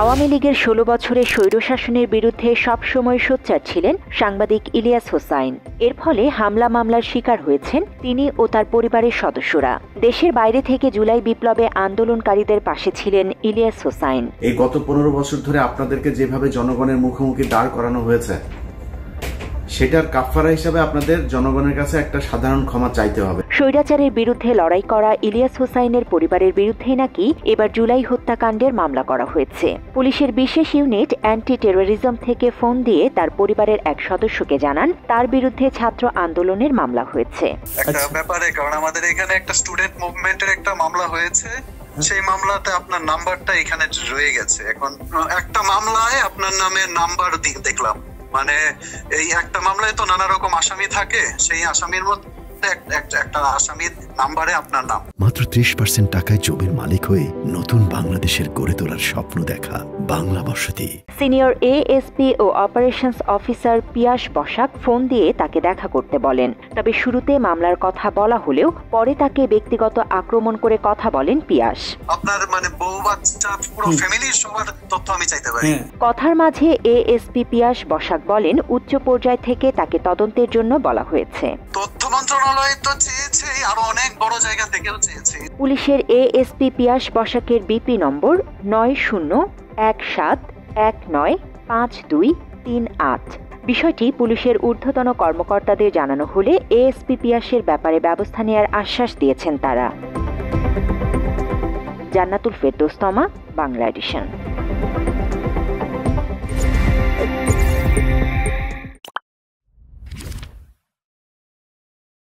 আওয়ামী লীগের ১৬ বছরের স্বৈরশাসনের বিরুদ্ধে সবসময় সোচ্চার ছিলেন সাংবাদিক ইলিয়াস হোসাইন। এর ফলে হামলা মামলার শিকার হয়েছেন তিনি ও তার পরিবারের সদস্যরা। দেশের বাইরে থেকে জুলাই বিপ্লবে আন্দোলনকারীদের পাশে ছিলেন ইলিয়াস হোসাইন। এই গত ১৫ বছর ধরে আপনাদেরকে যেভাবে জনগণের মুখোমুখি দাঁড় করানো হয়েছে, সেটার কাফারা হিসাবে আপনাদের জনগণের কাছে একটা সাধারণ ক্ষমা চাইতে হবে। স্বৈরাচারের বিরুদ্ধে লড়াই করা ইলিয়াস হোসাইনের পরিবারের বিরুদ্ধে নাকি এবার জুলাই হত্যাকাণ্ডের মামলা করা হয়েছে। পুলিশের বিশেষ ইউনিট অ্যান্টি টেরোরিজম থেকে ফোন দিয়ে তার পরিবারের এক সদস্যকে জানান তার বিরুদ্ধে ছাত্র আন্দোলনের মামলা হয়েছে। একটা ব্যাপারে, কারণ আমাদের এখানে একটা স্টুডেন্ট মুভমেন্টের একটা মামলা হয়েছে, সেই মামলাতে আপনার নাম্বারটা এখানে রয়ে গেছে। এখন একটা মামলায় আপনার নামের নাম্বার দেখলাম, মানে এই একটা মামলায় তো নানা রকম আসামি থাকে, সেই আসামির মধ্যে একটা আসামির নাম্বারে আপনার নাম। মাত্র 30% টাকায় জমির মালিক হয়ে নতুন বাংলাদেশের গড়ে তোলার স্বপ্ন দেখা বাংলা বসতি। সিনিয়র এএসপি ও অপারেশনস অফিসার পিয়াস বসাক ফোন দিয়ে তাকে দেখা করতে বলেন। তবে শুরুতে মামলার কথা বলা হলেও পরে তাকে ব্যক্তিগত আক্রমণ করে কথা বলেন পিয়াস। আপনার মানে বউ বাচ্চা পুরো ফ্যামিলির সবার তথ্য আমি চাইতে পারি। কথার মাঝে এএসপি পিয়াস বসাক বলেন উচ্চ পর্যায় থেকে তাকে তদন্তের জন্য বলা হয়েছে। তথ্য মন্ত্রণালয় তো চেয়েছে, আরো অনেক বড় জায়গা থেকেও চেয়েছে। পুলিশের এএসপি পিয়াস বসাকের বিপি নম্বর 9017195238। বিষয়টি পুলিশের ঊর্ধ্বতন কর্মকর্তাদের জানানো হলে এএসপি পিয়াসের ব্যাপারে ব্যবস্থা নেওয়ার আশ্বাস দিয়েছেন তারা। জান্নাতুল ফেরদৌস তমা, বাংলা এডিশন।